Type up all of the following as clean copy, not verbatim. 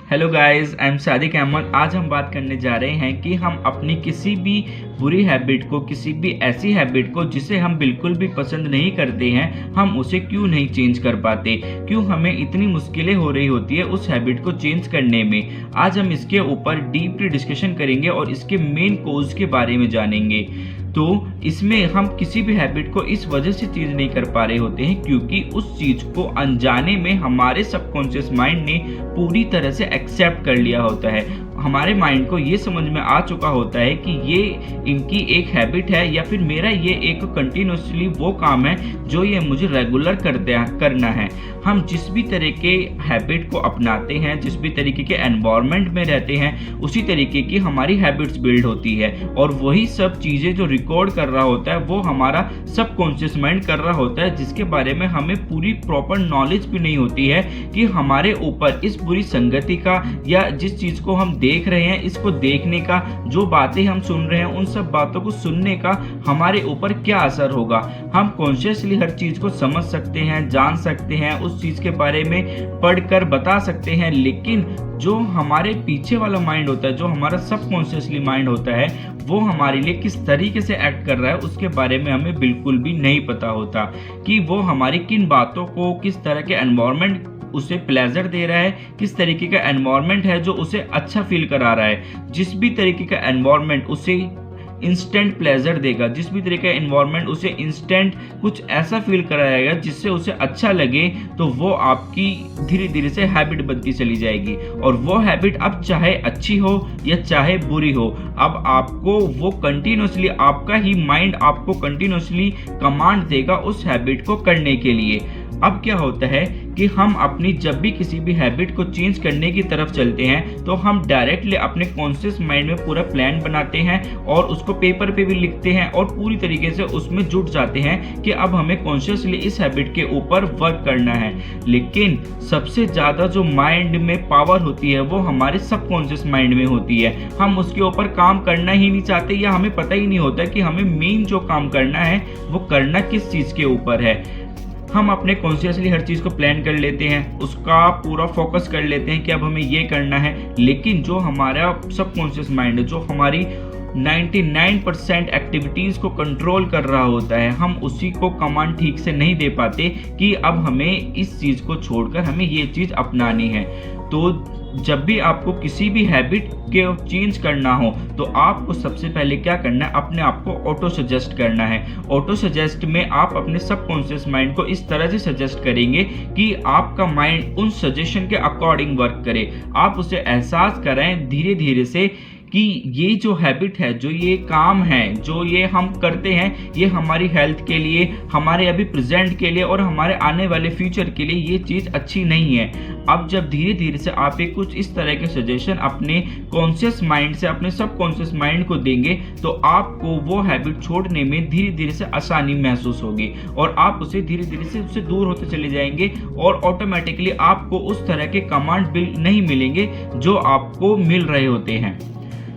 Hello guys, I am Sadiq Ahmed. आज हम बात करने जा रहे हैं कि हम अपनी किसी भी बुरी हैबिट को, किसी भी ऐसी हैबिट को जिसे हम बिल्कुल भी पसंद नहीं करते हैं, हम उसे क्यों नहीं चेंज कर पाते, क्यों हमें इतनी मुश्किलें हो रही होती है उस हैबिट को चेंज करने में। आज हम इसके ऊपर डीपली डिस्कशन करेंगे और इसके मेन कोज के बारे में जानेंगे। तो इसमें हम किसी भी हैबिट को इस वजह से चेंज नहीं कर पा रहे होते हैं क्योंकि उस चीज को अनजाने में हमारे सबकॉन्शियस माइंड ने पूरी तरह से एक्सेप्ट कर लिया होता है। हमारे माइंड को ये समझ में आ चुका होता है कि ये इनकी एक हैबिट है या फिर मेरा ये एक कंटिन्यूसली वो काम है जो ये मुझे रेगुलर करना है। हम जिस भी तरह के हैबिट को अपनाते हैं, जिस भी तरीके के एनवायरनमेंट में रहते हैं, उसी तरीके की हमारी हैबिट्स बिल्ड होती है और वही सब चीज़ें जो रिकॉर्ड कर रहा होता है वो हमारा सबकॉन्शियस माइंड कर रहा होता है, जिसके बारे में हमें पूरी प्रॉपर नॉलेज भी नहीं होती है कि हमारे ऊपर इस बुरी संगति का या जिस चीज़ को हम देख रहे हैं, इसको देखने का, जो बातें हम सुन रहे हैं, उन सब बातों को सुनने का हमारे ऊपर क्या असर होगा। हम कॉन्शियसली हर चीज़ को समझ सकते हैं, जान सकते हैं, उस चीज़ के बारे में पढ़कर बता सकते हैं, लेकिन जो हमारे पीछे वाला माइंड होता है, जो हमारा सबकॉन्शियसली माइंड होता है, वो हमारे लिए किस तरीके से एक्ट कर रहा है उसके बारे में हमें बिल्कुल भी नहीं पता होता कि वो हमारी किन बातों को, किस तरह के एनवायरनमेंट उसे प्लेजर दे रहा है, किस तरीके का एनवायरनमेंट है जो उसे अच्छा फील करा रहा है। जिस भी तरीके का एनवायरनमेंट उसे इंस्टेंट प्लेजर देगा, जिस भी तरीके का एनवायरनमेंट उसे इंस्टेंट कुछ ऐसा फील कराएगा जिससे उसे अच्छा लगे, तो वो आपकी धीरे धीरे से हैबिट बनती चली जाएगी। और वो हैबिट अब चाहे अच्छी हो या चाहे बुरी हो, अब आपको वो कंटिन्यूसली, आपका ही माइंड आपको कंटिन्यूसली कमांड देगा उस हैबिट को करने के लिए। अब क्या होता है कि हम अपनी जब भी किसी भी हैबिट को चेंज करने की तरफ चलते हैं तो हम डायरेक्टली अपने कॉन्शियस माइंड में पूरा प्लान बनाते हैं और उसको पेपर पे भी लिखते हैं और पूरी तरीके से उसमें जुट जाते हैं कि अब हमें कॉन्शियसली इस हैबिट के ऊपर वर्क करना है। लेकिन सबसे ज़्यादा जो माइंड में पावर होती है वो हमारे सबकॉन्शियस माइंड में होती है। हम उसके ऊपर काम करना ही नहीं चाहते या हमें पता ही नहीं होता कि हमें मेन जो काम करना है वो करना किस चीज़ के ऊपर है। हम अपने कॉन्शियसली हर चीज़ को प्लान कर लेते हैं, उसका पूरा फोकस कर लेते हैं कि अब हमें ये करना है, लेकिन जो हमारा सबकॉन्शियस माइंड है, जो हमारी 99% एक्टिविटीज़ को कंट्रोल कर रहा होता है, हम उसी को कमांड ठीक से नहीं दे पाते कि अब हमें इस चीज़ को छोड़कर हमें ये चीज़ अपनानी है। तो जब भी आपको किसी भी हैबिट के चेंज करना हो तो आपको सबसे पहले क्या करना है, अपने आप को ऑटो सजेस्ट करना है। ऑटो सजेस्ट में आप अपने सबकॉन्शियस माइंड को इस तरह से सजेस्ट करेंगे कि आपका माइंड उन सजेशन के अकॉर्डिंग वर्क करे। आप उसे एहसास कराएं धीरे धीरे से कि ये जो हैबिट है, जो ये काम है, जो ये हम करते हैं, ये हमारी हेल्थ के लिए, हमारे अभी प्रेजेंट के लिए और हमारे आने वाले फ्यूचर के लिए ये चीज़ अच्छी नहीं है। अब जब धीरे धीरे से आप एक कुछ इस तरह के सजेशन अपने कॉन्शियस माइंड से अपने सबकॉन्शियस माइंड को देंगे तो आपको वो हैबिट छोड़ने में धीरे धीरे से आसानी महसूस होगी और आप उसे धीरे धीरे से उससे दूर होते चले जाएंगे और ऑटोमेटिकली आपको उस तरह के कमांड नहीं मिलेंगे जो आपको मिल रहे होते हैं।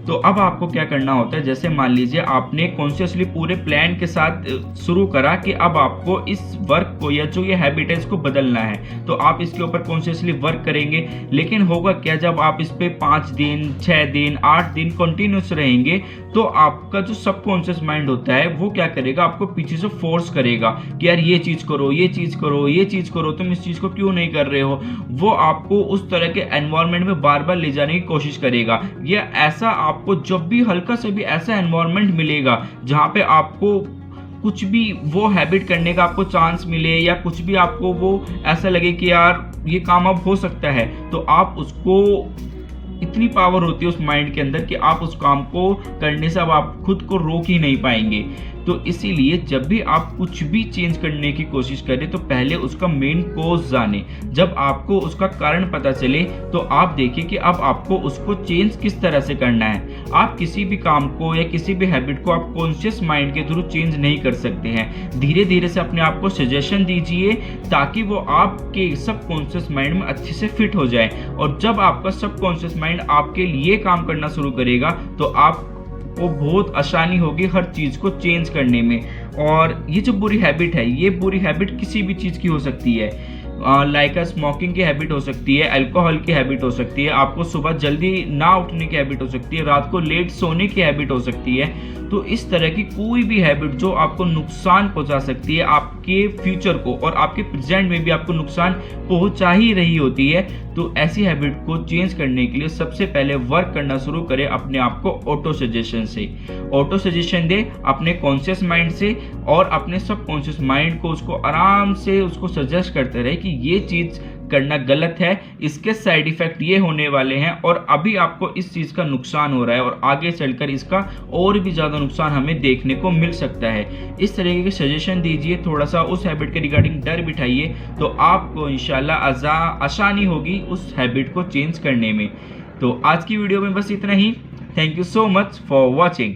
तो अब आपको क्या करना होता है, जैसे मान लीजिए आपने कॉन्शियसली पूरे प्लान के साथ शुरू करा कि अब आपको इस वर्क को या जो ये हैबिट है इसको बदलना है, तो आप इसके ऊपर कॉन्शियसली वर्क करेंगे। लेकिन होगा क्या, जब आप इस पे 5 दिन, 6 दिन, 8 दिन कंटिन्यूस रहेंगे तो आपका जो सबकॉन्शियस माइंड होता है वो क्या करेगा, आपको पीछे से फोर्स करेगा कि यार ये चीज़ करो, ये चीज़ करो, ये चीज़ करो, तुम इस चीज़ को क्यों नहीं कर रहे हो। वो आपको उस तरह के एनवायरनमेंट में बार बार ले जाने की कोशिश करेगा। या ऐसा आपको जब भी हल्का से भी ऐसा एनवायरनमेंट मिलेगा जहाँ पे आपको कुछ भी वो हैबिट करने का आपको चांस मिले या कुछ भी आपको वो ऐसा लगे कि यार ये काम अब हो सकता है, तो आप उसको, इतनी पावर होती है उस माइंड के अंदर कि आप उस काम को करने से अब आप खुद को रोक ही नहीं पाएंगे। तो इसीलिए जब भी आप कुछ भी चेंज करने की कोशिश करें तो पहले उसका मेन कोज जाने। जब आपको उसका कारण पता चले तो आप देखिए कि अब आपको उसको चेंज किस तरह से करना है। आप किसी भी काम को या किसी भी हैबिट को आप कॉन्शियस माइंड के थ्रू चेंज नहीं कर सकते हैं। धीरे धीरे से अपने आप को सजेशन दीजिए ताकि वो आपके सबकॉन्शियस माइंड में अच्छे से फिट हो जाए। और जब आपका सबकॉन्शियस माइंड आपके लिए काम करना शुरू करेगा तो आप को बहुत आसानी होगी हर चीज़ को चेंज करने में। और ये जो बुरी हैबिट है, ये बुरी हैबिट किसी भी चीज़ की हो सकती है। लाइक स्मोकिंग की हैबिट हो सकती है, अल्कोहल की हैबिट हो सकती है, आपको सुबह जल्दी ना उठने की हैबिट हो सकती है, रात को लेट सोने की हैबिट हो सकती है। तो इस तरह की कोई भी हैबिट जो आपको नुकसान पहुंचा सकती है, आपके फ्यूचर को और आपके प्रेजेंट में भी आपको नुकसान पहुंचा ही रही होती है, तो ऐसी हैबिट को चेंज करने के लिए सबसे पहले वर्क करना शुरू करें अपने आप को ऑटो सजेशन से। ऑटो सजेशन दे अपने कॉन्शियस माइंड से और अपने सबकॉन्शियस माइंड को उसको आराम से उसको सजेस्ट करते रहे कि ये चीज़ करना गलत है, इसके साइड इफेक्ट ये होने वाले हैं और अभी आपको इस चीज़ का नुकसान हो रहा है और आगे चलकर इसका और भी ज़्यादा नुकसान हमें देखने को मिल सकता है। इस तरीके के सजेशन दीजिए, थोड़ा सा उस हैबिट के रिगार्डिंग डर बिठाइए, तो आपको इंशाल्लाह आसानी होगी उस हैबिट को चेंज करने में। तो आज की वीडियो में बस इतना ही। Thank you so much for watching.